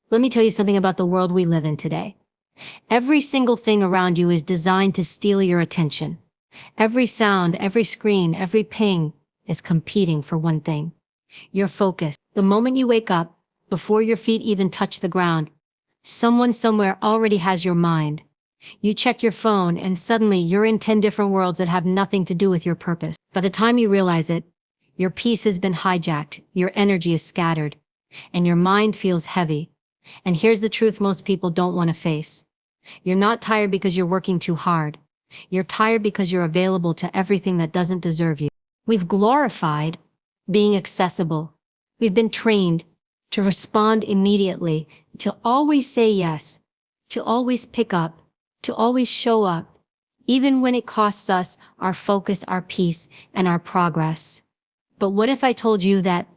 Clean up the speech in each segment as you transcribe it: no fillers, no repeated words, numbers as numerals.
Let me tell you something about the world we live in today. Every single thing around you is designed to steal your attention. Every sound, every screen, every ping is competing for one thing: your focus. The moment you wake up, before your feet even touch the ground, someone somewhere already has your mind. You check your phone and suddenly you're in 10 different worlds that have nothing to do with your purpose. By the time you realize it, your peace has been hijacked, your energy is scattered, and your mind feels heavy. And here's the truth most people don't want to face. You're not tired because you're working too hard. You're tired because you're available to everything that doesn't deserve you. We've glorified being accessible. We've been trained to respond immediately, to always say yes, to always pick up, to always show up, even when it costs us our focus, our peace, and our progress. But what if I told you that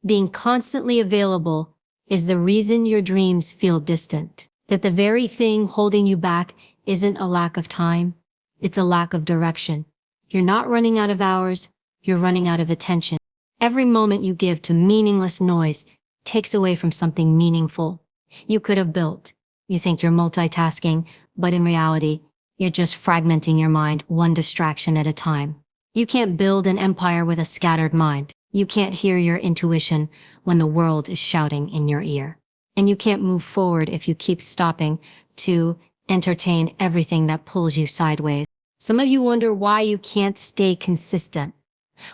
being constantly available is the reason your dreams feel distant? That the very thing holding you back isn't a lack of time, it's a lack of direction. You're not running out of hours, you're running out of attention. Every moment you give to meaningless noise takes away from something meaningful you could have built. You think you're multitasking, but in reality, you're just fragmenting your mind one distraction at a time. You can't build an empire with a scattered mind. You can't hear your intuition when the world is shouting in your ear. And you can't move forward if you keep stopping to entertain everything that pulls you sideways. Some of you wonder why you can't stay consistent,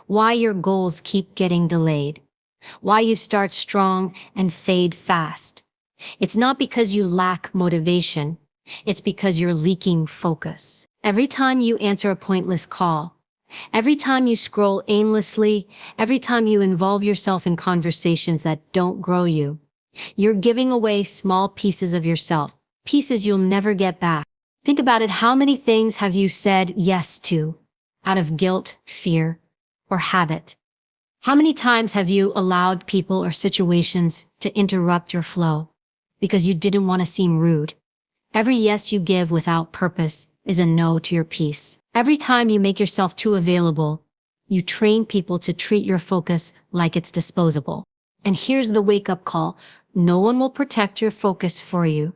why your goals keep getting delayed, why you start strong and fade fast. It's not because you lack motivation, it's because you're leaking focus. Every time you answer a pointless call, every time you scroll aimlessly, every time you involve yourself in conversations that don't grow you, you're giving away small pieces of yourself, pieces you'll never get back. Think about it. How many things have you said yes to out of guilt, fear, or habit? How many times have you allowed people or situations to interrupt your flow because you didn't want to seem rude? Every yes you give without purpose is a no to your peace. Every time you make yourself too available, you train people to treat your focus like it's disposable. And here's the wake-up call. No one will protect your focus for you.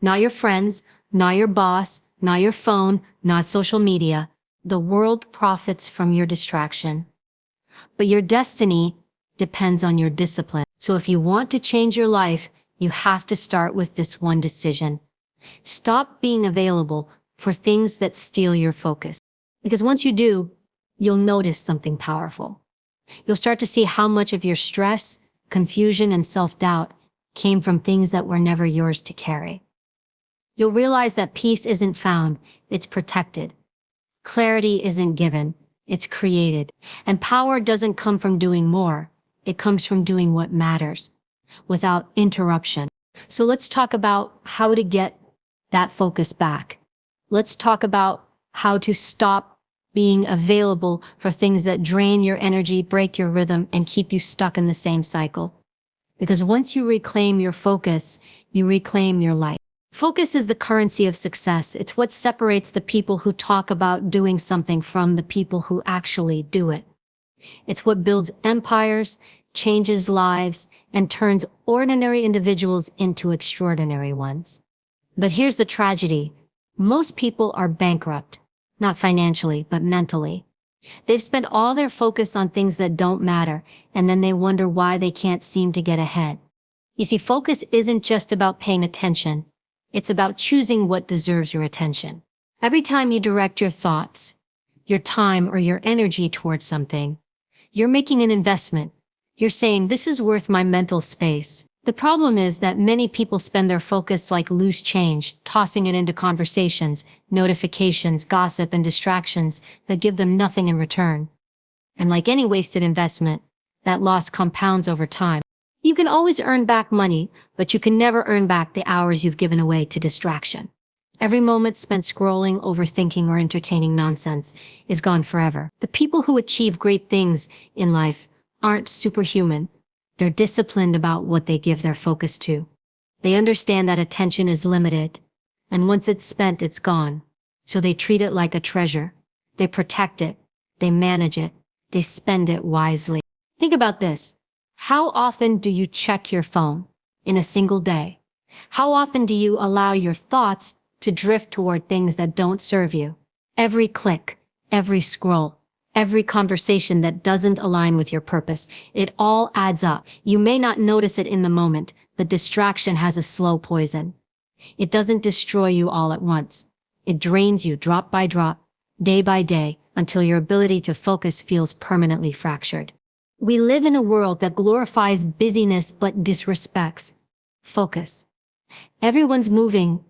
Not your friends, not your boss, not your phone, not social media. The world profits from your distraction. But your destiny depends on your discipline. So if you want to change your life, you have to start with this one decision. Stop being available for things that steal your focus. Because once you do, you'll notice something powerful. You'll start to see how much of your stress, confusion, and self-doubt came from things that were never yours to carry. You'll realize that peace isn't found, it's protected. Clarity isn't given, it's created. And power doesn't come from doing more, it comes from doing what matters, without interruption. So let's talk about how to get that focus back. Let's talk about how to stop being available for things that drain your energy, break your rhythm, and keep you stuck in the same cycle. Because once you reclaim your focus, you reclaim your life. Focus is the currency of success. It's what separates the people who talk about doing something from the people who actually do it. It's what builds empires, changes lives, and turns ordinary individuals into extraordinary ones. But here's the tragedy. Most people are bankrupt, not financially, but mentally. They've spent all their focus on things that don't matter, and then they wonder why they can't seem to get ahead. You see, focus isn't just about paying attention. It's about choosing what deserves your attention. Every time you direct your thoughts, your time, or your energy towards something, you're making an investment. You're saying, this is worth my mental space. The problem is that many people spend their focus like loose change, tossing it into conversations, notifications, gossip, and distractions that give them nothing in return. And like any wasted investment, that loss compounds over time. You can always earn back money, but you can never earn back the hours you've given away to distraction. Every moment spent scrolling, overthinking, or entertaining nonsense is gone forever. The people who achieve great things in life aren't superhuman. They're disciplined about what they give their focus to. They understand that attention is limited, and once it's spent, it's gone. So they treat it like a treasure. They protect it. They manage it. They spend it wisely. Think about this. How often do you check your phone in a single day? How often do you allow your thoughts to drift toward things that don't serve you? Every click, every scroll, every conversation that doesn't align with your purpose, it all adds up. You may not notice it in the moment, but distraction has a slow poison. It doesn't destroy you all at once. It drains you drop by drop, day by day, until your ability to focus feels permanently fractured. We live in a world that glorifies busyness but disrespects focus. Everyone's moving,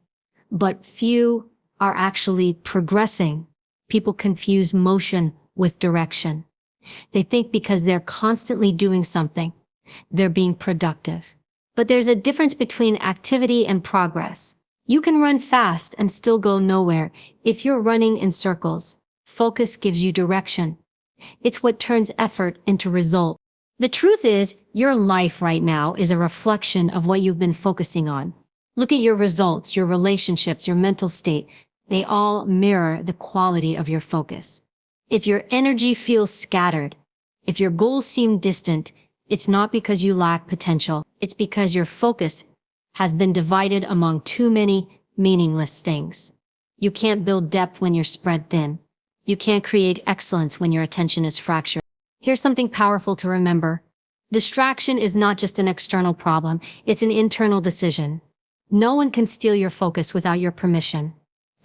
but few are actually progressing. People confuse motion with direction. They think because they're constantly doing something, they're being productive. But there's a difference between activity and progress. You can run fast and still go nowhere. If you're running in circles, focus gives you direction. It's what turns effort into result. The truth is, your life right now is a reflection of what you've been focusing on. Look at your results, your relationships, your mental state. They all mirror the quality of your focus. If your energy feels scattered, if your goals seem distant, it's not because you lack potential. It's because your focus has been divided among too many meaningless things. You can't build depth when you're spread thin. You can't create excellence when your attention is fractured. Here's something powerful to remember. Distraction is not just an external problem, it's an internal decision. No one can steal your focus without your permission.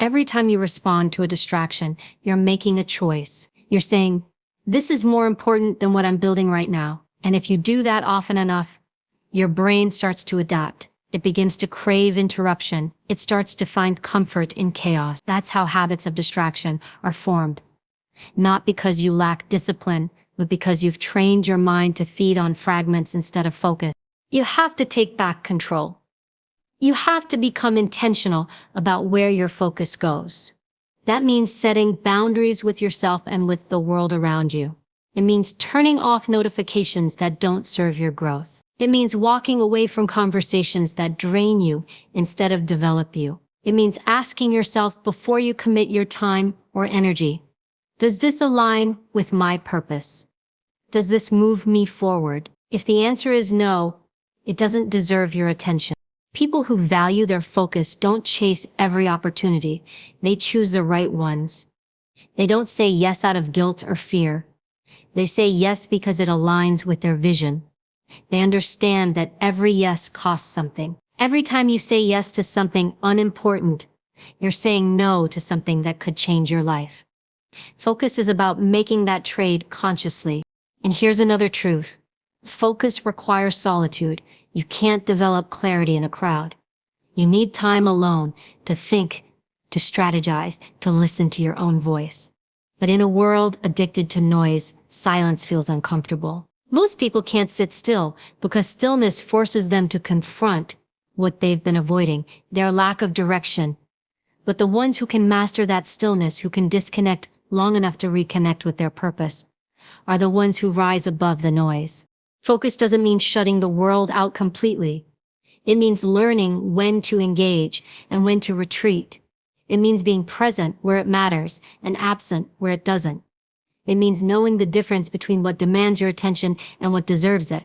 Every time you respond to a distraction, you're making a choice. You're saying, this is more important than what I'm building right now. And if you do that often enough, your brain starts to adapt. It begins to crave interruption. It starts to find comfort in chaos. That's how habits of distraction are formed. Not because you lack discipline, but because you've trained your mind to feed on fragments instead of focus. You have to take back control. You have to become intentional about where your focus goes. That means setting boundaries with yourself and with the world around you. It means turning off notifications that don't serve your growth. It means walking away from conversations that drain you instead of develop you. It means asking yourself before you commit your time or energy, does this align with my purpose? Does this move me forward? If the answer is no, it doesn't deserve your attention. People who value their focus don't chase every opportunity. They choose the right ones. They don't say yes out of guilt or fear. They say yes because it aligns with their vision. They understand that every yes costs something. Every time you say yes to something unimportant, you're saying no to something that could change your life. Focus is about making that trade consciously. And here's another truth. Focus requires solitude. You can't develop clarity in a crowd. You need time alone to think, to strategize, to listen to your own voice. But in a world addicted to noise, silence feels uncomfortable. Most people can't sit still because stillness forces them to confront what they've been avoiding, their lack of direction. But the ones who can master that stillness, who can disconnect long enough to reconnect with their purpose, are the ones who rise above the noise. Focus doesn't mean shutting the world out completely. It means learning when to engage and when to retreat. It means being present where it matters and absent where it doesn't. It means knowing the difference between what demands your attention and what deserves it.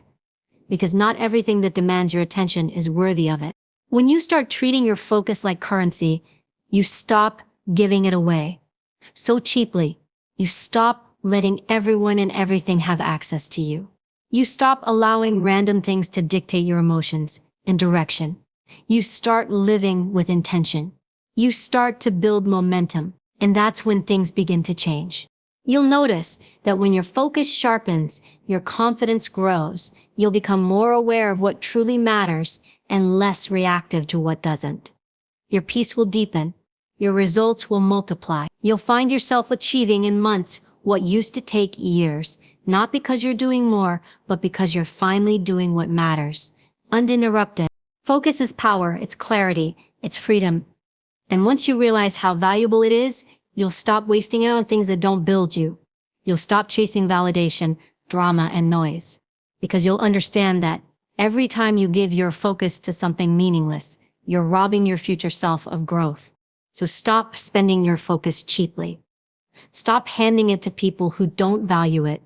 Because not everything that demands your attention is worthy of it. When you start treating your focus like currency, you stop giving it away so cheaply. You stop letting everyone and everything have access to you. You stop allowing random things to dictate your emotions and direction. You start living with intention. You start to build momentum, and that's when things begin to change. You'll notice that when your focus sharpens, your confidence grows. You'll become more aware of what truly matters and less reactive to what doesn't. Your peace will deepen. Your results will multiply. You'll find yourself achieving in months what used to take years, not because you're doing more, but because you're finally doing what matters, uninterrupted. Focus is power, it's clarity, it's freedom. And once you realize how valuable it is, you'll stop wasting it on things that don't build you. You'll stop chasing validation, drama, and noise. Because you'll understand that every time you give your focus to something meaningless, you're robbing your future self of growth. So stop spending your focus cheaply. Stop handing it to people who don't value it,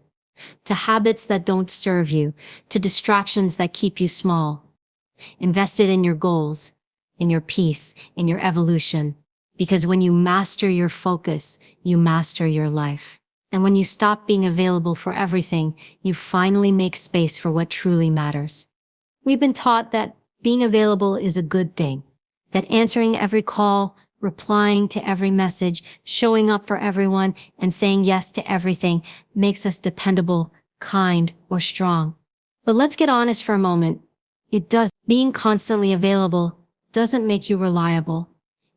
to habits that don't serve you, to distractions that keep you small. Invest it in your goals. in your peace, in your evolution. Because when you master your focus, you master your life. And when you stop being available for everything, you finally make space for what truly matters. We've been taught that being available is a good thing, that answering every call, replying to every message, showing up for everyone, and saying yes to everything makes us dependable, kind, or strong. But let's get honest for a moment. It does. Being constantly available doesn't make you reliable.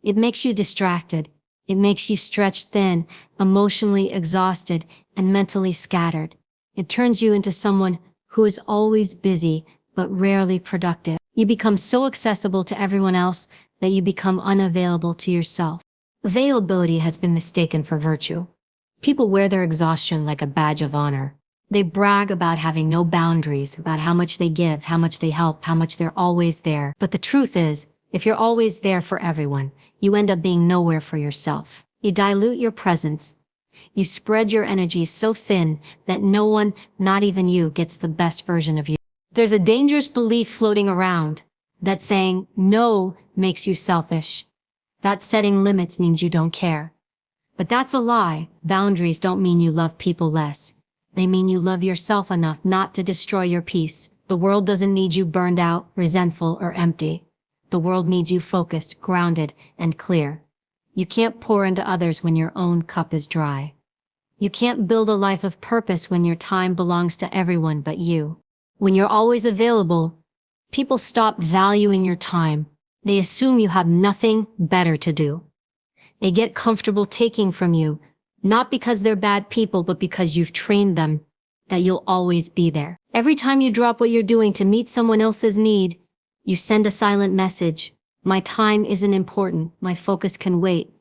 It makes you distracted. It makes you stretched thin, emotionally exhausted, and mentally scattered. It turns you into someone who is always busy, but rarely productive. You become so accessible to everyone else that you become unavailable to yourself. Availability has been mistaken for virtue. People wear their exhaustion like a badge of honor. They brag about having no boundaries, about how much they give, how much they help, how much they're always there. But the truth is, if you're always there for everyone, you end up being nowhere for yourself. You dilute your presence. You spread your energy so thin that no one, not even you, gets the best version of you. There's a dangerous belief floating around that saying no makes you selfish, that setting limits means you don't care. But that's a lie. Boundaries don't mean you love people less. They mean you love yourself enough not to destroy your peace. The world doesn't need you burned out, resentful, or empty. The world needs you focused, grounded, and clear. You can't pour into others when your own cup is dry. You can't build a life of purpose when your time belongs to everyone but you. When you're always available, people stop valuing your time. They assume you have nothing better to do. They get comfortable taking from you, not because they're bad people, but because you've trained them that you'll always be there. Every time you drop what you're doing to meet someone else's need, you send a silent message. My time isn't important. My focus can wait.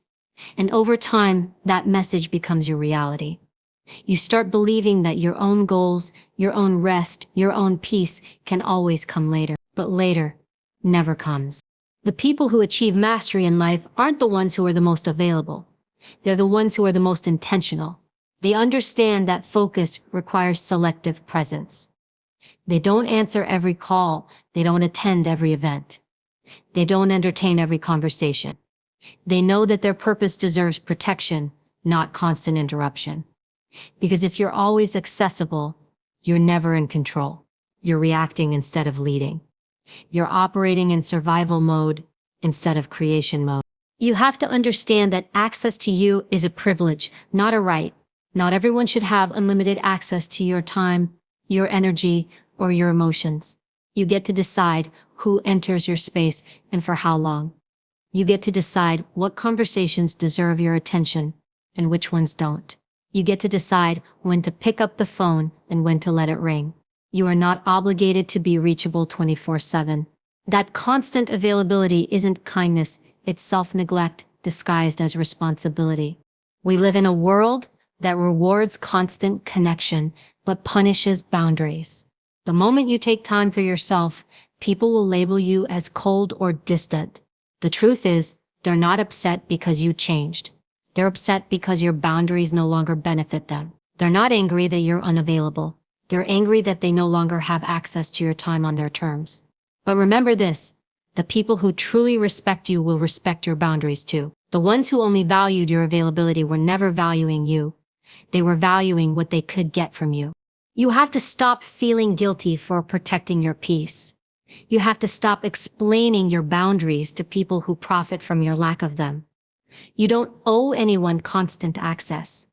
And over time, that message becomes your reality. You start believing that your own goals, your own rest, your own peace can always come later. But later never comes. The people who achieve mastery in life aren't the ones who are the most available. They're the ones who are the most intentional. They understand that focus requires selective presence. They don't answer every call. They don't attend every event. They don't entertain every conversation. They know that their purpose deserves protection, not constant interruption. Because if you're always accessible, you're never in control. You're reacting instead of leading. You're operating in survival mode instead of creation mode. You have to understand that access to you is a privilege, not a right. Not everyone should have unlimited access to your time, your energy, or your emotions. You get to decide who enters your space and for how long. You get to decide what conversations deserve your attention and which ones don't. You get to decide when to pick up the phone and when to let it ring. You are not obligated to be reachable 24/7. That constant availability isn't kindness, it's self-neglect disguised as responsibility. We live in a world that rewards constant connection but punishes boundaries. The moment you take time for yourself, people will label you as cold or distant. The truth is, they're not upset because you changed. They're upset because your boundaries no longer benefit them. They're not angry that you're unavailable. They're angry that they no longer have access to your time on their terms. But remember this, the people who truly respect you will respect your boundaries too. The ones who only valued your availability were never valuing you. They were valuing what they could get from you. You have to stop feeling guilty for protecting your peace. You have to stop explaining your boundaries to people who profit from your lack of them. You don't owe anyone constant access.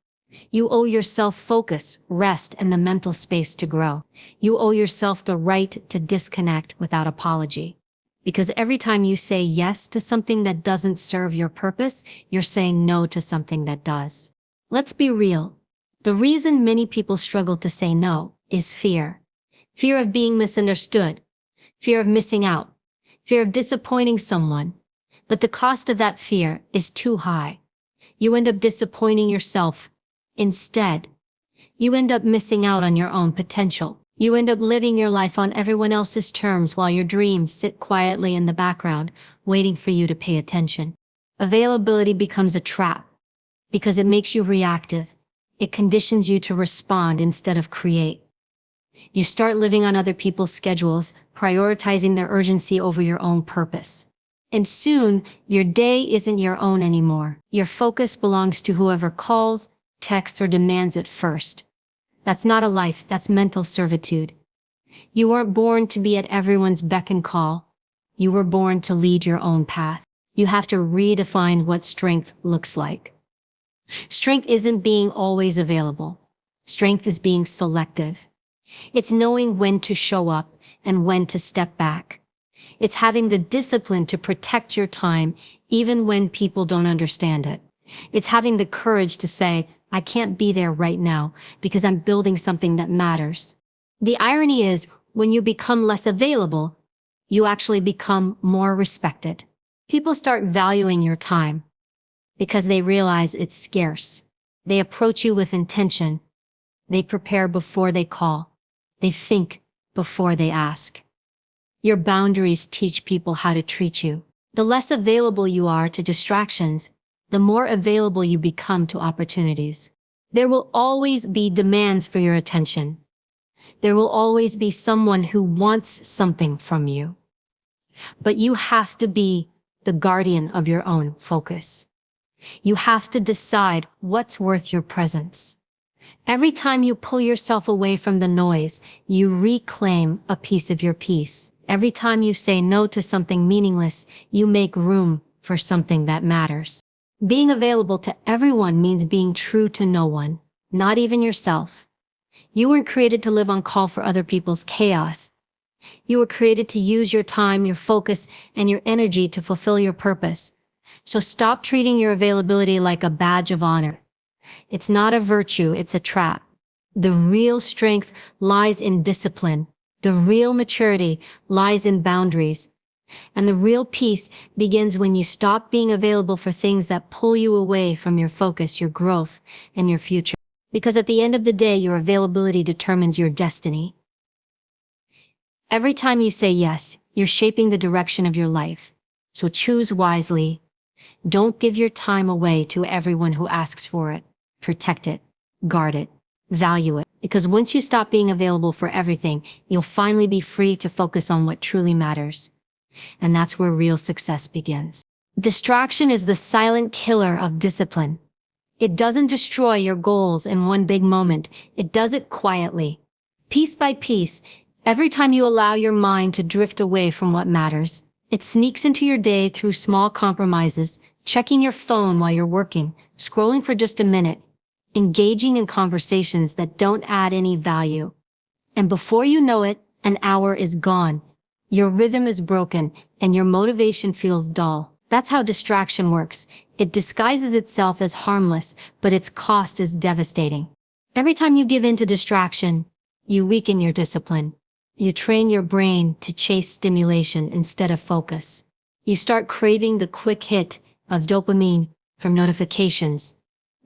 You owe yourself focus, rest, and the mental space to grow. You owe yourself the right to disconnect without apology. Because every time you say yes to something that doesn't serve your purpose, you're saying no to something that does. Let's be real. The reason many people struggle to say no is fear. Fear of being misunderstood. Fear of missing out. Fear of disappointing someone. But the cost of that fear is too high. You end up disappointing yourself. Instead, you end up missing out on your own potential. You end up living your life on everyone else's terms while your dreams sit quietly in the background, waiting for you to pay attention. Availability becomes a trap because it makes you reactive. It conditions you to respond instead of create. You start living on other people's schedules, prioritizing their urgency over your own purpose. And soon, your day isn't your own anymore. Your focus belongs to whoever calls, texts, or demands it first. That's not a life, that's mental servitude. You weren't born to be at everyone's beck and call. You were born to lead your own path. You have to redefine what strength looks like. Strength isn't being always available. Strength is being selective. It's knowing when to show up and when to step back. It's having the discipline to protect your time even when people don't understand it. It's having the courage to say, I can't be there right now because I'm building something that matters. The irony is, when you become less available, you actually become more respected. People start valuing your time because they realize it's scarce. They approach you with intention. They prepare before they call. They think before they ask. Your boundaries teach people how to treat you. The less available you are to distractions, the more available you become to opportunities. There will always be demands for your attention. There will always be someone who wants something from you. But you have to be the guardian of your own focus. You have to decide what's worth your presence. Every time you pull yourself away from the noise, you reclaim a piece of your peace. Every time you say no to something meaningless, you make room for something that matters. Being available to everyone means being true to no one, not even yourself. You weren't created to live on call for other people's chaos. You were created to use your time, your focus, and your energy to fulfill your purpose. So stop treating your availability like a badge of honor. It's not a virtue, it's a trap. The real strength lies in discipline. The real maturity lies in boundaries. And the real peace begins when you stop being available for things that pull you away from your focus, your growth, and your future. Because at the end of the day, your availability determines your destiny. Every time you say yes, you're shaping the direction of your life. So choose wisely. Don't give your time away to everyone who asks for it. Protect it, guard it, value it. Because once you stop being available for everything, you'll finally be free to focus on what truly matters. And that's where real success begins. Distraction is the silent killer of discipline. It doesn't destroy your goals in one big moment. It does it quietly. Piece by piece, every time you allow your mind to drift away from what matters. It sneaks into your day through small compromises, checking your phone while you're working, scrolling for just a minute, engaging in conversations that don't add any value. And before you know it, an hour is gone. Your rhythm is broken, and your motivation feels dull. That's how distraction works. It disguises itself as harmless, but its cost is devastating. Every time you give in to distraction, you weaken your discipline. You train your brain to chase stimulation instead of focus. You start craving the quick hit of dopamine from notifications,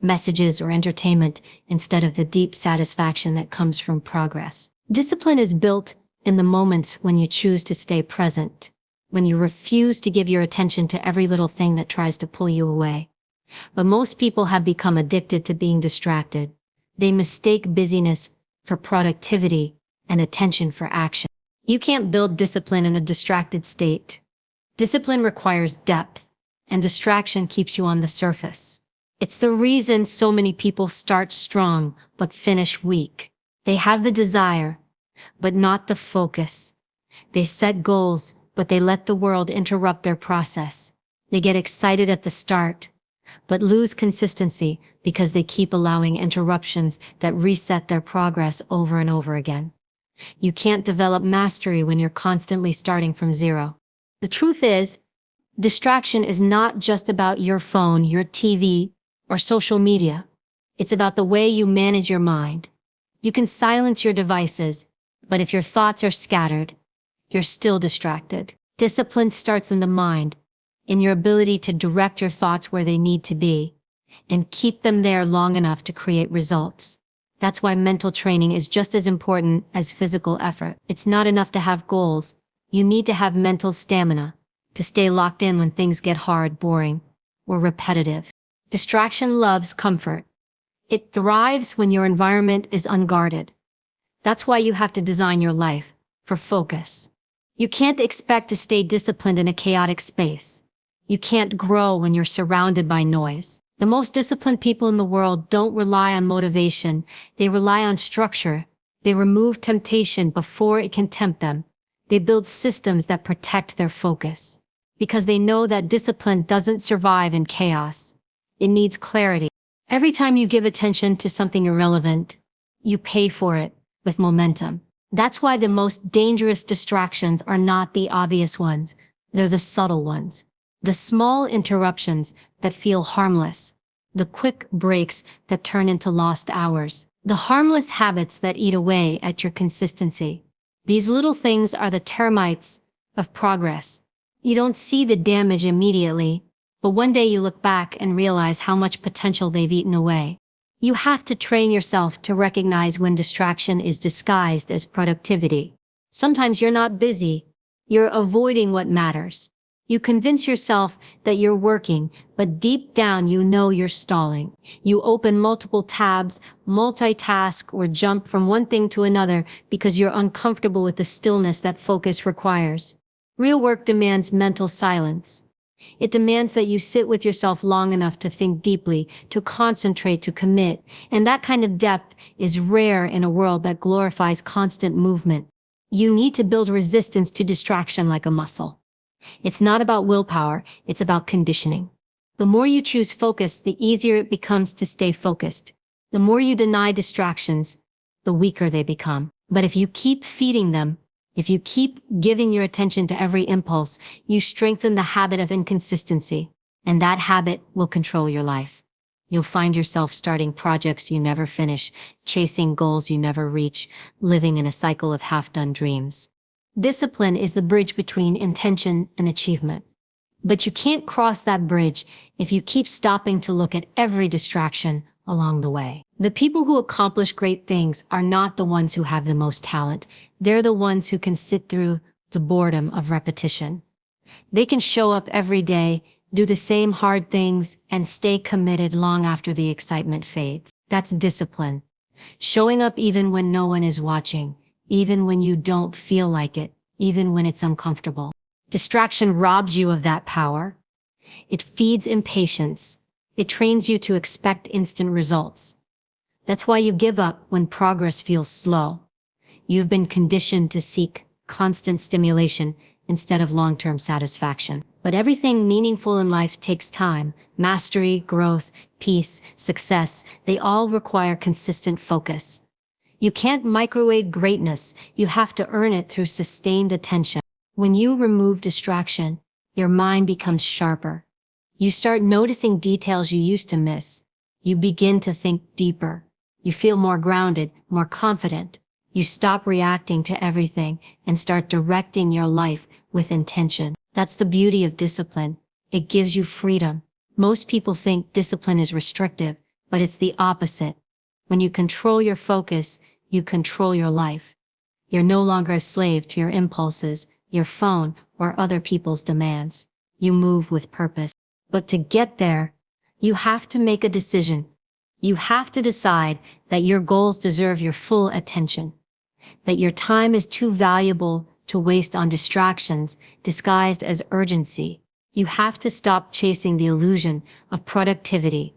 messages, or entertainment instead of the deep satisfaction that comes from progress. Discipline is built in the moments when you choose to stay present, when you refuse to give your attention to every little thing that tries to pull you away. But most people have become addicted to being distracted. They mistake busyness for productivity and attention for action. You can't build discipline in a distracted state. Discipline requires depth, and distraction keeps you on the surface. It's the reason so many people start strong but finish weak. They have the desire, but not the focus. They set goals, but they let the world interrupt their process. They get excited at the start, but lose consistency because they keep allowing interruptions that reset their progress over and over again. You can't develop mastery when you're constantly starting from zero. The truth is, distraction is not just about your phone, your TV, or social media. It's about the way you manage your mind. You can silence your devices, but if your thoughts are scattered, you're still distracted. Discipline starts in the mind, in your ability to direct your thoughts where they need to be, and keep them there long enough to create results. That's why mental training is just as important as physical effort. It's not enough to have goals. You need to have mental stamina to stay locked in when things get hard, boring, or repetitive. Distraction loves comfort. It thrives when your environment is unguarded. That's why you have to design your life for focus. You can't expect to stay disciplined in a chaotic space. You can't grow when you're surrounded by noise. The most disciplined people in the world don't rely on motivation. They rely on structure. They remove temptation before it can tempt them. They build systems that protect their focus. Because they know that discipline doesn't survive in chaos. It needs clarity. Every time you give attention to something irrelevant, you pay for it with momentum. That's why the most dangerous distractions are not the obvious ones. They're the subtle ones. The small interruptions that feel harmless. The quick breaks that turn into lost hours. The harmless habits that eat away at your consistency. These little things are the termites of progress. You don't see the damage immediately, but one day you look back and realize how much potential they've eaten away. You have to train yourself to recognize when distraction is disguised as productivity. Sometimes you're not busy. You're avoiding what matters. You convince yourself that you're working, but deep down you know you're stalling. You open multiple tabs, multitask, or jump from one thing to another because you're uncomfortable with the stillness that focus requires. Real work demands mental silence. It demands that you sit with yourself long enough to think deeply, to concentrate, to commit, and that kind of depth is rare in a world that glorifies constant movement. You need to build resistance to distraction like a muscle. It's not about willpower, it's about conditioning. The more you choose focus, the easier it becomes to stay focused. The more you deny distractions, the weaker they become. But if you keep feeding them, if you keep giving your attention to every impulse, you strengthen the habit of inconsistency, and that habit will control your life. You'll find yourself starting projects you never finish, chasing goals you never reach, living in a cycle of half-done dreams. Discipline is the bridge between intention and achievement. But you can't cross that bridge if you keep stopping to look at every distraction along the way. The people who accomplish great things are not the ones who have the most talent. They're the ones who can sit through the boredom of repetition. They can show up every day, do the same hard things, and stay committed long after the excitement fades. That's discipline. Showing up even when no one is watching, even when you don't feel like it, even when it's uncomfortable. Distraction robs you of that power. It feeds impatience. It trains you to expect instant results. That's why you give up when progress feels slow. You've been conditioned to seek constant stimulation instead of long-term satisfaction. But everything meaningful in life takes time. Mastery, growth, peace, success, they all require consistent focus. You can't microwave greatness. You have to earn it through sustained attention. When you remove distraction, your mind becomes sharper. You start noticing details you used to miss. You begin to think deeper. You feel more grounded, more confident. You stop reacting to everything and start directing your life with intention. That's the beauty of discipline. It gives you freedom. Most people think discipline is restrictive, but it's the opposite. When you control your focus, you control your life. You're no longer a slave to your impulses, your phone, or other people's demands. You move with purpose. But to get there, you have to make a decision. You have to decide that your goals deserve your full attention, that your time is too valuable to waste on distractions disguised as urgency. You have to stop chasing the illusion of productivity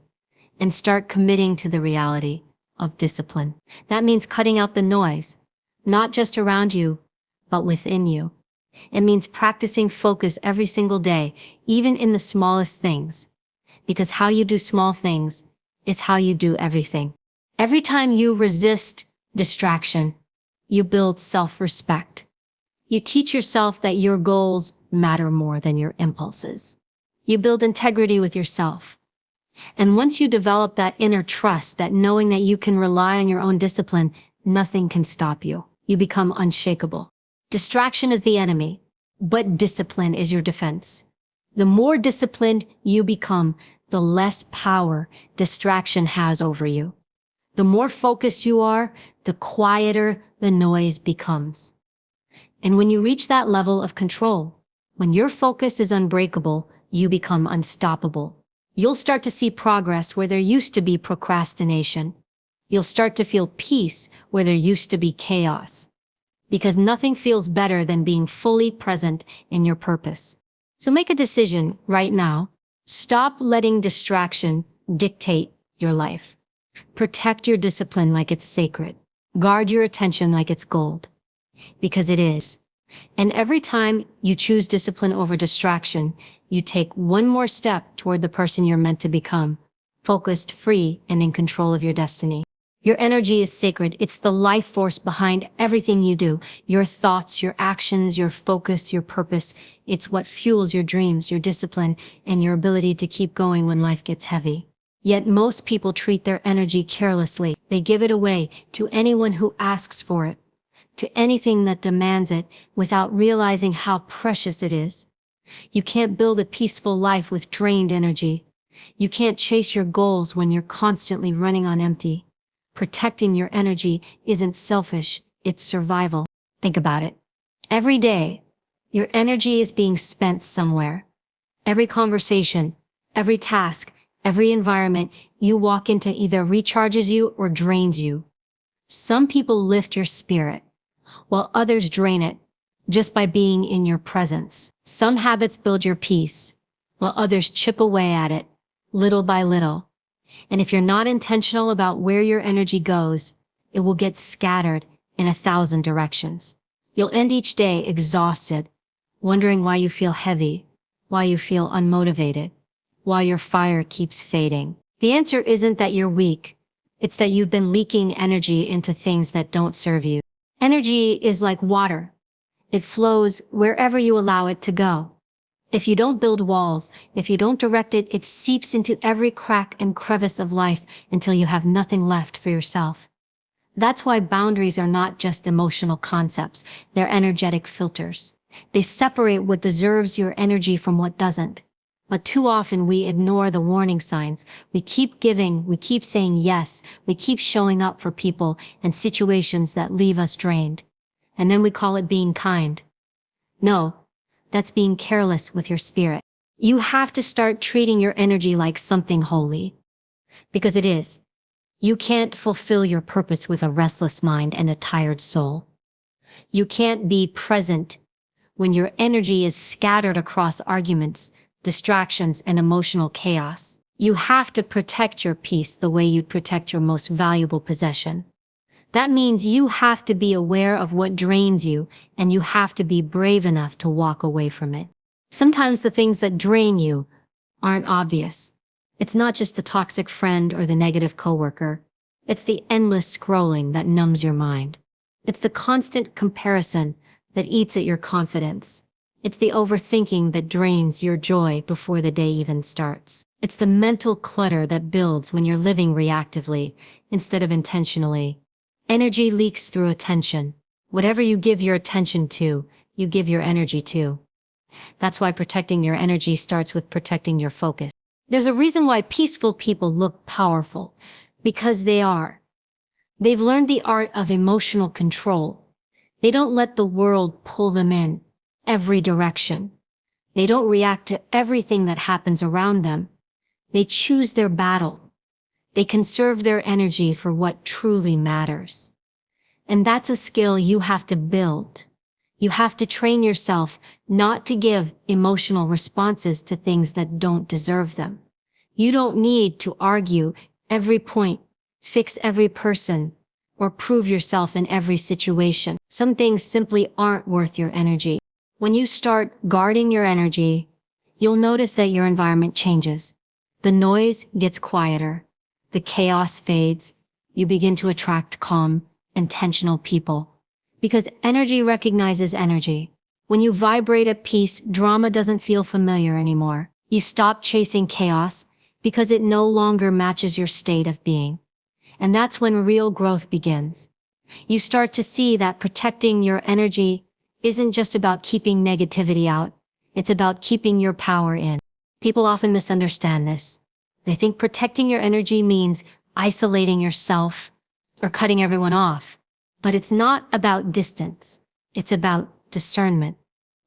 and start committing to the reality of discipline. That means cutting out the noise, not just around you, but within you. It means practicing focus every single day, even in the smallest things. Because how you do small things is how you do everything. Every time you resist distraction, you build self-respect. You teach yourself that your goals matter more than your impulses. You build integrity with yourself. And once you develop that inner trust, that knowing that you can rely on your own discipline, nothing can stop you. You become unshakable. Distraction is the enemy, but discipline is your defense. The more disciplined you become, the less power distraction has over you. The more focused you are, the quieter the noise becomes. And when you reach that level of control, when your focus is unbreakable, you become unstoppable. You'll start to see progress where there used to be procrastination. You'll start to feel peace where there used to be chaos. because nothing feels better than being fully present in your purpose. So make a decision right now. Stop letting distraction dictate your life. Protect your discipline like it's sacred. Guard your attention like it's gold, because it is. And every time you choose discipline over distraction, you take one more step toward the person you're meant to become, focused, free, and in control of your destiny. Your energy is sacred. It's the life force behind everything you do. Your thoughts, your actions, your focus, your purpose. It's what fuels your dreams, your discipline, and your ability to keep going when life gets heavy. Yet most people treat their energy carelessly. They give it away to anyone who asks for it, to anything that demands it, without realizing how precious it is. You can't build a peaceful life with drained energy. You can't chase your goals when you're constantly running on empty. Protecting your energy isn't selfish, it's survival. Think about it. Every day, your energy is being spent somewhere. Every conversation, every task, every environment you walk into either recharges you or drains you. Some people lift your spirit, while others drain it just by being in your presence. Some habits build your peace, while others chip away at it, little by little. And if you're not intentional about where your energy goes, it will get scattered in 1,000 directions. You'll end each day exhausted, wondering why you feel heavy, why you feel unmotivated, why your fire keeps fading. The answer isn't that you're weak. It's that you've been leaking energy into things that don't serve you. Energy is like water. It flows wherever you allow it to go. If you don't build walls, if you don't direct it, it seeps into every crack and crevice of life until you have nothing left for yourself. That's why boundaries are not just emotional concepts, they're energetic filters. They separate what deserves your energy from what doesn't. But too often we ignore the warning signs. We keep giving, we keep saying yes, we keep showing up for people and situations that leave us drained. And then we call it being kind. No. That's being careless with your spirit. You have to start treating your energy like something holy. Because it is. You can't fulfill your purpose with a restless mind and a tired soul. You can't be present when your energy is scattered across arguments, distractions, and emotional chaos. You have to protect your peace the way you'd protect your most valuable possession. That means you have to be aware of what drains you, and you have to be brave enough to walk away from it. Sometimes the things that drain you aren't obvious. It's not just the toxic friend or the negative coworker. It's the endless scrolling that numbs your mind. It's the constant comparison that eats at your confidence. It's the overthinking that drains your joy before the day even starts. It's the mental clutter that builds when you're living reactively instead of intentionally. Energy leaks through attention. Whatever you give your attention to, you give your energy to. That's why protecting your energy starts with protecting your focus. There's a reason why peaceful people look powerful, because they are. They've learned the art of emotional control. They don't let the world pull them in every direction. They don't react to everything that happens around them. They choose their battle. They conserve their energy for what truly matters. And that's a skill you have to build. You have to train yourself not to give emotional responses to things that don't deserve them. You don't need to argue every point, fix every person, or prove yourself in every situation. Some things simply aren't worth your energy. When you start guarding your energy, you'll notice that your environment changes. The noise gets quieter. The chaos fades. You begin to attract calm, intentional people. Because energy recognizes energy. When you vibrate at peace, drama doesn't feel familiar anymore. You stop chasing chaos because it no longer matches your state of being. And that's when real growth begins. You start to see that protecting your energy isn't just about keeping negativity out. It's about keeping your power in. People often misunderstand this. They think protecting your energy means isolating yourself or cutting everyone off. But it's not about distance. It's about discernment.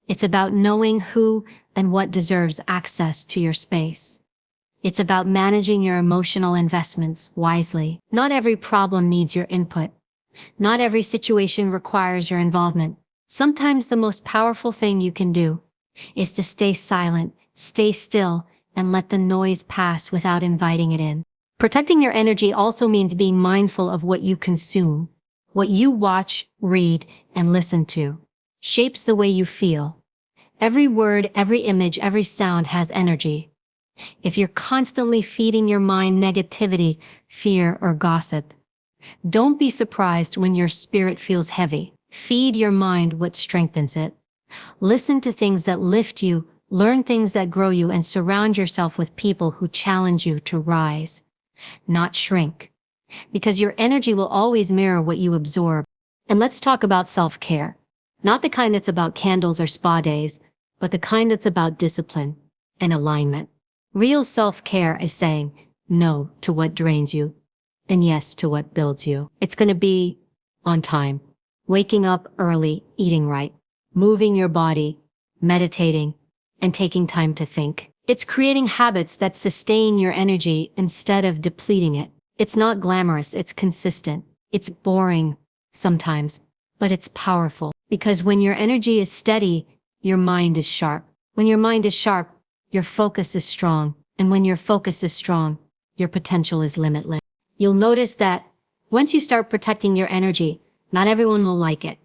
It's about knowing who and what deserves access to your space. It's about managing your emotional investments wisely. Not every problem needs your input. Not every situation requires your involvement. Sometimes the most powerful thing you can do is to stay silent, stay still, and let the noise pass without inviting it in. Protecting your energy also means being mindful of what you consume. What you watch, read, and listen to shapes the way you feel. Every word, every image, every sound has energy. If you're constantly feeding your mind negativity, fear, or gossip, don't be surprised when your spirit feels heavy. Feed your mind what strengthens it. Listen to things that lift you, learn things that grow you, and surround yourself with people who challenge you to rise, not shrink. Because your energy will always mirror what you absorb. And let's talk about self-care. Not the kind that's about candles or spa days, but the kind that's about discipline and alignment. Real self-care is saying no to what drains you and yes to what builds you. It's going to be on time, waking up early, eating right, moving your body, meditating, and taking time to think. It's creating habits that sustain your energy instead of depleting it. It's not glamorous, it's consistent. It's boring sometimes, but it's powerful. Because when your energy is steady, your mind is sharp. When your mind is sharp, your focus is strong. And when your focus is strong, your potential is limitless. You'll notice that once you start protecting your energy, not everyone will like it.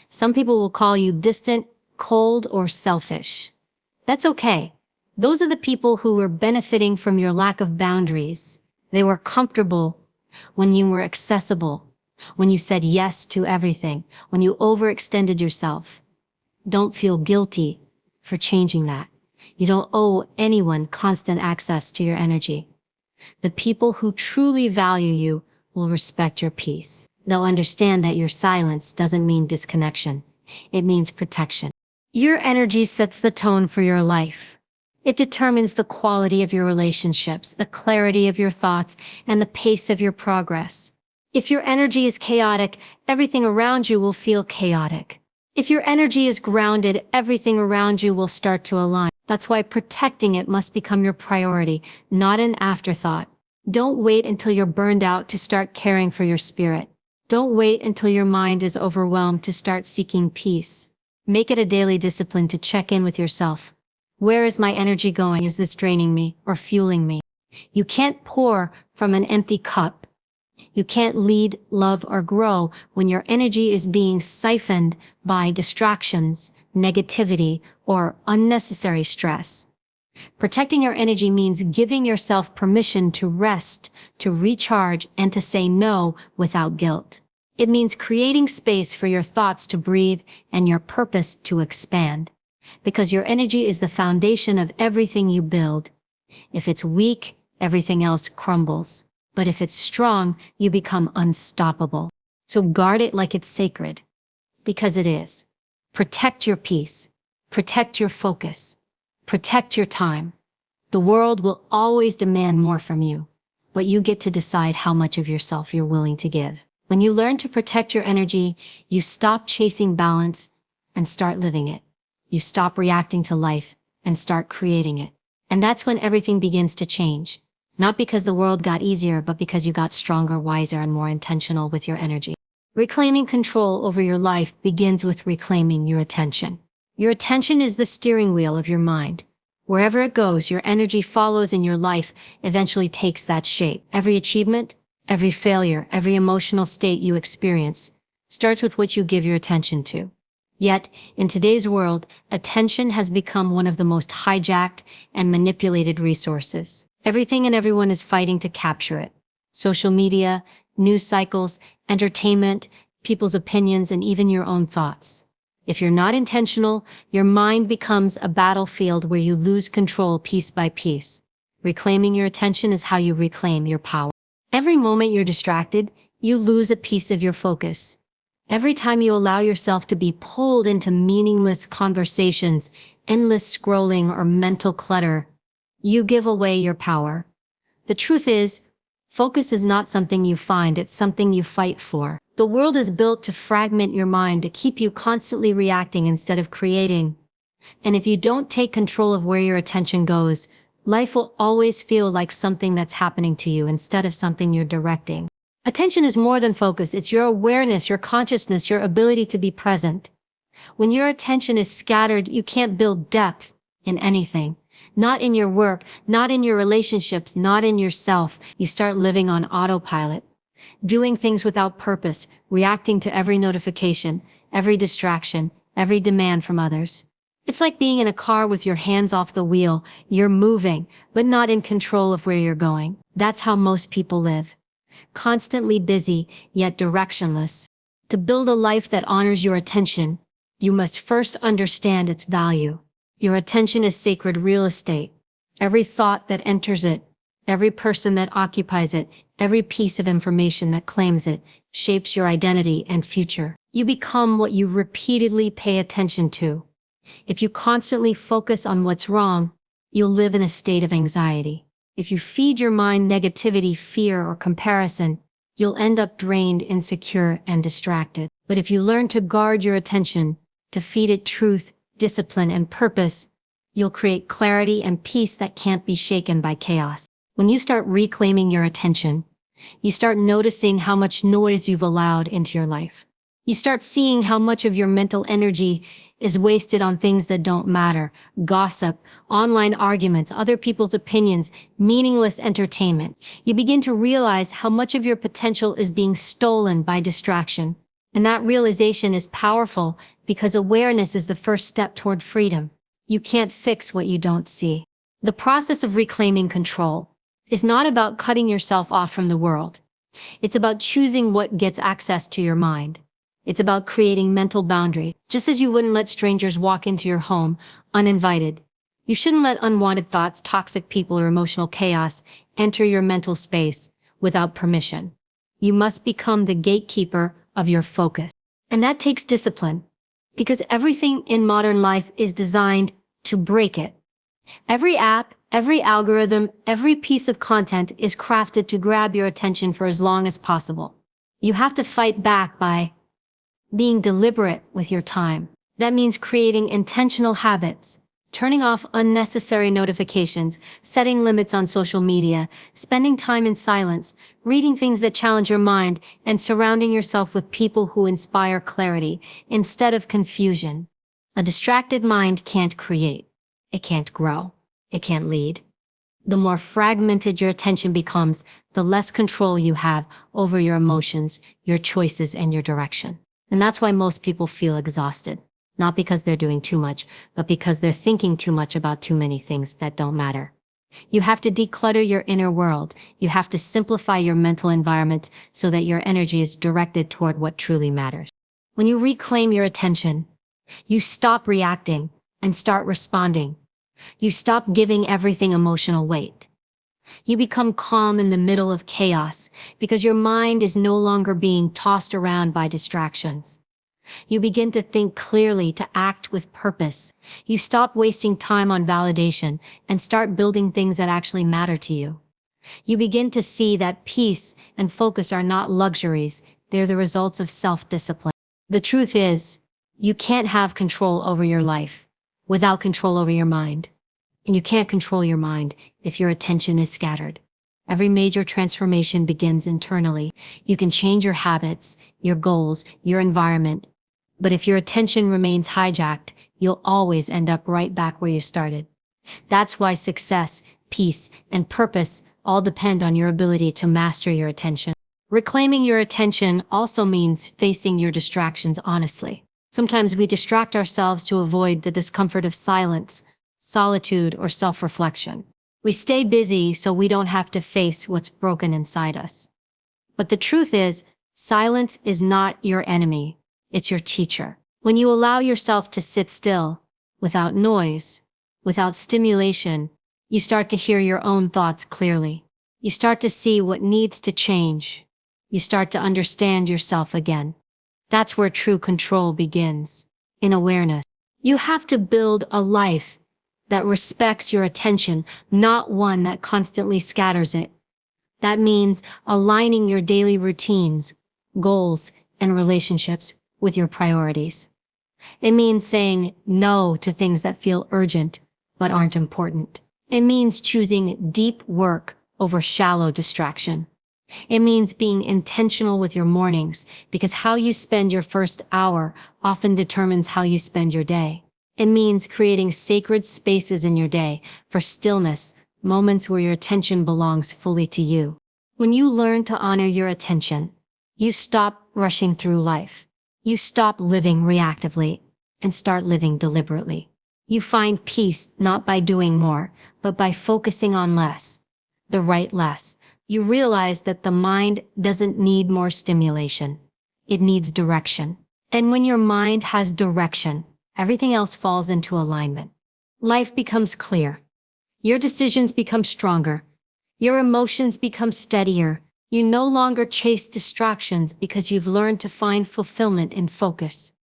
Some people will call you distant, cold, or selfish. That's okay. Those are the people who were benefiting from your lack of boundaries. They were comfortable when you were accessible, when you said yes to everything, when you overextended yourself. Don't feel guilty for changing that. You don't owe anyone constant access to your energy. The people who truly value you will respect your peace. They'll understand that your silence doesn't mean disconnection. It means protection. Your energy sets the tone for your life. It determines the quality of your relationships, the clarity of your thoughts, and the pace of your progress. If your energy is chaotic, everything around you will feel chaotic. If your energy is grounded, everything around you will start to align. That's why protecting it must become your priority, not an afterthought. Don't wait until you're burned out to start caring for your spirit. Don't wait until your mind is overwhelmed to start seeking peace. Make it a daily discipline to check in with yourself. Where is my energy going? Is this draining me or fueling me? You can't pour from an empty cup. You can't lead, love, or grow when your energy is being siphoned by distractions, negativity, or unnecessary stress. Protecting your energy means giving yourself permission to rest, to recharge, and to say no without guilt. It means creating space for your thoughts to breathe and your purpose to expand. Because your energy is the foundation of everything you build. If it's weak, everything else crumbles. But if it's strong, you become unstoppable. So guard it like it's sacred. Because it is. Protect your peace. Protect your focus. Protect your time. The world will always demand more from you, but you get to decide how much of yourself you're willing to give. When you learn to protect your energy, you stop chasing balance and start living it. You stop reacting to life and start creating it. And that's when everything begins to change. Not because the world got easier, but because you got stronger, wiser, and more intentional with your energy. Reclaiming control over your life begins with reclaiming your attention. Your attention is the steering wheel of your mind. Wherever it goes, your energy follows, and your life eventually takes that shape. Every achievement, every failure, every emotional state you experience starts with what you give your attention to. Yet, in today's world, attention has become one of the most hijacked and manipulated resources. Everything and everyone is fighting to capture it. Social media, news cycles, entertainment, people's opinions, and even your own thoughts. If you're not intentional, your mind becomes a battlefield where you lose control piece by piece. Reclaiming your attention is how you reclaim your power. Every moment you're distracted, you lose a piece of your focus. Every time you allow yourself to be pulled into meaningless conversations, endless scrolling, or mental clutter, you give away your power. The truth is, focus is not something you find, it's something you fight for. The world is built to fragment your mind, to keep you constantly reacting instead of creating. And if you don't take control of where your attention goes, life will always feel like something that's happening to you instead of something you're directing. Attention is more than focus. It's your awareness, your consciousness, your ability to be present. When your attention is scattered, you can't build depth in anything. Not in your work, not in your relationships, not in yourself. You start living on autopilot, doing things without purpose, reacting to every notification, every distraction, every demand from others. It's like being in a car with your hands off the wheel. You're moving, but not in control of where you're going. That's how most people live. Constantly busy, yet directionless. To build a life that honors your attention, you must first understand its value. Your attention is sacred real estate. Every thought that enters it, every person that occupies it, every piece of information that claims it, shapes your identity and future. You become what you repeatedly pay attention to. If you constantly focus on what's wrong, you'll live in a state of anxiety. If you feed your mind negativity, fear, or comparison, you'll end up drained, insecure, and distracted. But if you learn to guard your attention, to feed it truth, discipline, and purpose, you'll create clarity and peace that can't be shaken by chaos. When you start reclaiming your attention, you start noticing how much noise you've allowed into your life. You start seeing how much of your mental energy is wasted on things that don't matter: gossip, online arguments, other people's opinions, meaningless entertainment. You begin to realize how much of your potential is being stolen by distraction. And that realization is powerful because awareness is the first step toward freedom. You can't fix what you don't see. The process of reclaiming control is not about cutting yourself off from the world. It's about choosing what gets access to your mind. It's about creating mental boundaries. Just as you wouldn't let strangers walk into your home uninvited, you shouldn't let unwanted thoughts, toxic people, or emotional chaos enter your mental space without permission. You must become the gatekeeper of your focus. And that takes discipline, because everything in modern life is designed to break it. Every app, every algorithm, every piece of content is crafted to grab your attention for as long as possible. You have to fight back by being deliberate with your time. That means creating intentional habits, turning off unnecessary notifications, setting limits on social media, spending time in silence, reading things that challenge your mind, and surrounding yourself with people who inspire clarity instead of confusion. A distracted mind can't create. It can't grow. It can't lead. The more fragmented your attention becomes, the less control you have over your emotions, your choices, and your direction. And that's why most people feel exhausted. Not because they're doing too much, but because they're thinking too much about too many things that don't matter. You have to declutter your inner world. You have to simplify your mental environment so that your energy is directed toward what truly matters. When you reclaim your attention, you stop reacting and start responding. You stop giving everything emotional weight. You become calm in the middle of chaos because your mind is no longer being tossed around by distractions. You begin to think clearly, to act with purpose. You stop wasting time on validation and start building things that actually matter to you. You begin to see that peace and focus are not luxuries, they're the results of self-discipline. The truth is, you can't have control over your life without control over your mind. And you can't control your mind if your attention is scattered. Every major transformation begins internally. You can change your habits, your goals, your environment. But if your attention remains hijacked, you'll always end up right back where you started. That's why success, peace, and purpose all depend on your ability to master your attention. Reclaiming your attention also means facing your distractions honestly. Sometimes we distract ourselves to avoid the discomfort of silence, solitude, or self-reflection. We stay busy so we don't have to face what's broken inside us. But the truth is, silence is not your enemy. It's your teacher. When you allow yourself to sit still, without noise, without stimulation, you start to hear your own thoughts clearly. You start to see what needs to change. You start to understand yourself again. That's where true control begins, in awareness. You have to build a life that respects your attention, not one that constantly scatters it. That means aligning your daily routines, goals, and relationships with your priorities. It means saying no to things that feel urgent but aren't important. It means choosing deep work over shallow distraction. It means being intentional with your mornings, because how you spend your first hour often determines how you spend your day. It means creating sacred spaces in your day for stillness, moments where your attention belongs fully to you. When you learn to honor your attention, you stop rushing through life. You stop living reactively and start living deliberately. You find peace not by doing more, but by focusing on less. The right less. You realize that the mind doesn't need more stimulation. It needs direction. And when your mind has direction, everything else falls into alignment. Life becomes clear. Your decisions become stronger. Your emotions become steadier. You no longer chase distractions because you've learned to find fulfillment in focus.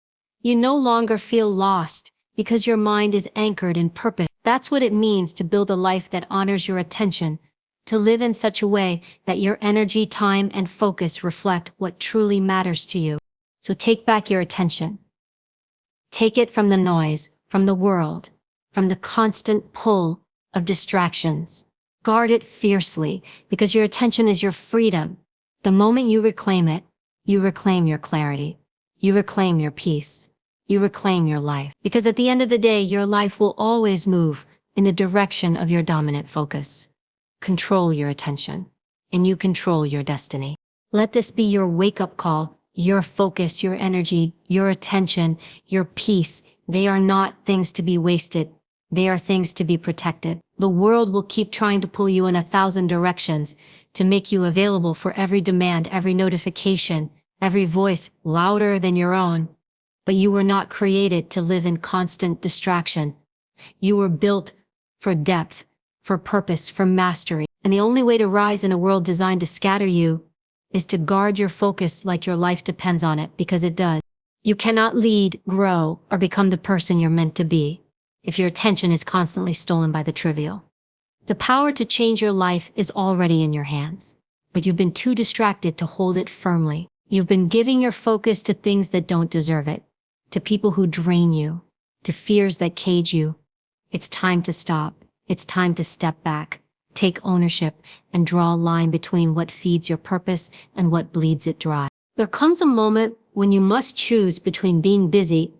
You no longer feel lost because your mind is anchored in purpose. That's what it means to build a life that honors your attention, to live in such a way that your energy, time, and focus reflect what truly matters to you. So take back your attention. Take it from the noise, from the world, from the constant pull of distractions. Guard it fiercely, because your attention is your freedom. The moment you reclaim it, you reclaim your clarity. You reclaim your peace. You reclaim your life. Because at the end of the day, your life will always move in the direction of your dominant focus. Control your attention, and you control your destiny. Let this be your wake-up call, your focus, your energy, your attention, your peace. They are not things to be wasted. They are things to be protected. The world will keep trying to pull you in 1,000 directions to make you available for every demand, every notification, every voice louder than your own. But you were not created to live in constant distraction. You were built for depth, for purpose, for mastery. And the only way to rise in a world designed to scatter you is to guard your focus like your life depends on it, because it does. You cannot lead, grow, or become the person you're meant to be if your attention is constantly stolen by the trivial. The power to change your life is already in your hands, but you've been too distracted to hold it firmly. You've been giving your focus to things that don't deserve it, to people who drain you, to fears that cage you. It's time to stop. It's time to step back, take ownership, and draw a line between what feeds your purpose and what bleeds it dry. There comes a moment when you must choose between being busy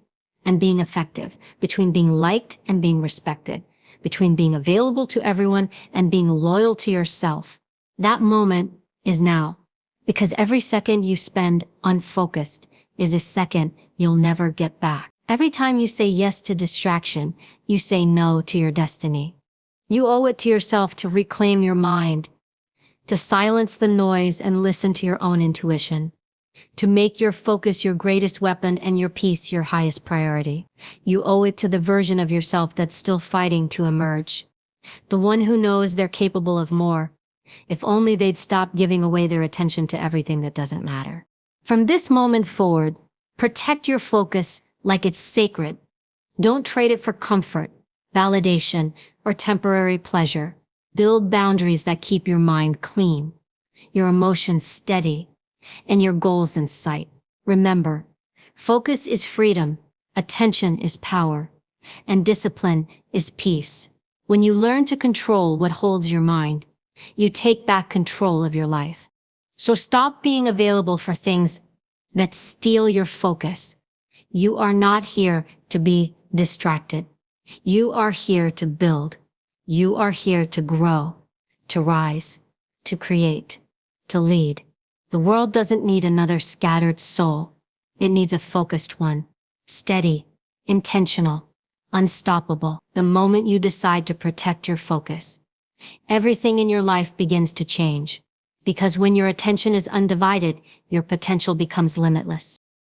and being effective, between being liked and being respected, between being available to everyone and being loyal to yourself. That moment is now, because every second you spend unfocused is a second you'll never get back. Every time you say yes to distraction, you say no to your destiny. You owe it to yourself to reclaim your mind, to silence the noise and listen to your own intuition, to make your focus your greatest weapon and your peace your highest priority. You owe it to the version of yourself that's still fighting to emerge, the one who knows they're capable of more, if only they'd stop giving away their attention to everything that doesn't matter. From this moment forward, protect your focus like it's sacred. Don't trade it for comfort, validation, or temporary pleasure. Build boundaries that keep your mind clean, your emotions steady, and your goals in sight. Remember, focus is freedom, attention is power, and discipline is peace. When you learn to control what holds your mind, you take back control of your life. So stop being available for things that steal your focus. You are not here to be distracted. You are here to build. You are here to grow, to rise, to create, to lead. The world doesn't need another scattered soul. It needs a focused one. Steady, intentional, unstoppable. The moment you decide to protect your focus, everything in your life begins to change. Because when your attention is undivided, your potential becomes limitless.